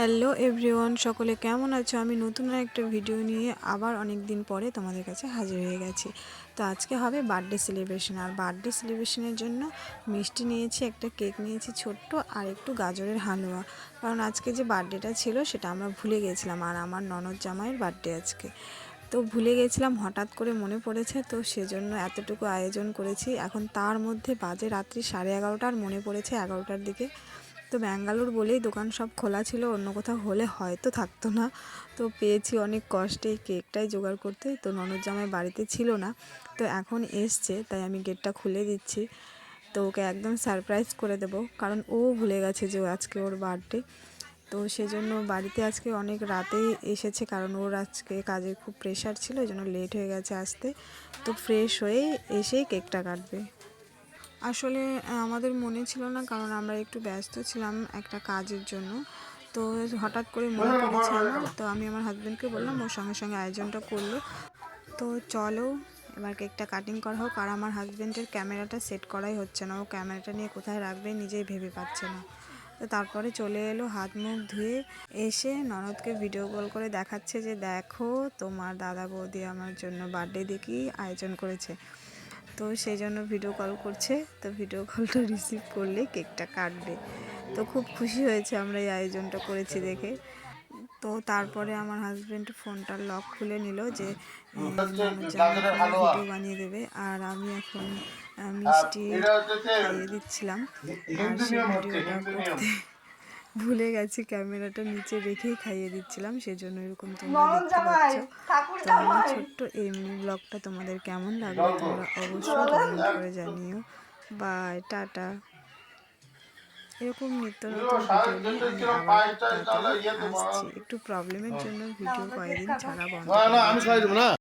Hello everyone, সকলে কেমন আছো? আমি নতুন একটা ভিডিও নিয়ে আবার অনেক দিন পরে তোমাদের কাছে হাজির হয়ে গেছি। তো আজকে হবে বার্থডে সেলিব্রেশন, আর বার্থডে সেলিব্রেশনের জন্য মিষ্টি নিয়েছি, একটা কেক নিয়েছি ছোট্ট, আর একটু গাজরের হালুয়া। কারণ আজকে যে বার্থডেটা ছিল সেটা আমরা ভুলে গেছিলাম, আর আমার ননদ জামাইয়ের বার্থডে আজকে। তো ভুলে গেছিলাম, হঠাৎ করে মনে পড়েছে, তো সেজন্য এতটুকু আয়োজন করেছি। এখন তার মধ্যে বাজে রাত্রি 11:30, আর মনে পড়েছে 11টার দিকে। তো ব্যাঙ্গালোর বলেই দোকান সব খোলা ছিল, অন্য কোথাও হলে হয়তো থাকতো না। তো পেয়েছি অনেক কষ্টে কেকটাই জোগাড় করতে। তো ননদ জামাই বাড়িতে ছিল না, তো এখন এসছে, তাই আমি গেটটা খুলে দিচ্ছি। তো ওকে একদম সারপ্রাইজ করে দেব, কারণ ও ভুলে গেছে যে আজকে ওর বার্থডে। তো সেজন্য বাড়িতে আজকে অনেক রাতেই এসেছে, কারণ ওর আজকে কাজের খুব প্রেশার ছিল, এই জন্য লেট হয়ে গেছে আসতে। তো ফ্রেশ হয়েই এসেই কেকটা কাটবে। আসলে আমাদের মনে ছিল না, কারণ আমরা একটু ব্যস্ত ছিলাম একটা কাজের জন্য। তো হঠাৎ করে মনে পড়েছে আমার, তো আমি আমার হাজব্যান্ডকে বললাম, ওর সঙ্গে সঙ্গে আয়োজনটা করলো। তো চলো এবার কেকটা কাটিং করা হোক। আর আমার হাজব্যান্ডের ক্যামেরাটা সেট করাই হচ্ছে না, ও ক্যামেরাটা নিয়ে কোথায় রাখবে নিজেই ভেবে পাচ্ছে না। তো তারপরে চলে এলো হাত মুখ ধুয়ে, এসে ননদকে ভিডিও কল করে দেখাচ্ছে যে দেখো তোমার দাদা বৌদি আমার জন্য বার্থডে দিয়ে কী আয়োজন করেছে। তো সেই জন্য ভিডিও কল করছে, তো ভিডিও কলটা রিসিভ করলে কেকটা কাটবে। তো খুব খুশি হয়েছে আমরা এই আয়োজনটা করেছি দেখে। তো তারপরে আমার হাজব্যান্ড ফোনটার লক খুলে নিল যে জামাই ফোনে ভিডিও বানিয়ে দেবে, আর আমি এখন মিষ্টি খাইয়ে দিচ্ছিলাম। আর সে ভিডিওটা করতে ভুলে গেছি, ক্যামেরাটা নিচে রেখেই খাইয়ে দিচ্ছিলাম, সেজন্য এরকম তোমরা দেখতে পাচ্ছ। তো আমার ছোট্ট এমনি ব্লগটা তোমাদের কেমন লাগলো তোমরা অবশ্যই কমেন্ট করে জানিও। Bye, tata. এরকম নিত্য নতুন ভিডিও নিয়ে আমি আবার খুব তাড়াতাড়ি আসছি। একটু প্রবলেমের জন্য ভিডিও কয়েকদিন ছাড়া বন্ধ করে গেছিলাম।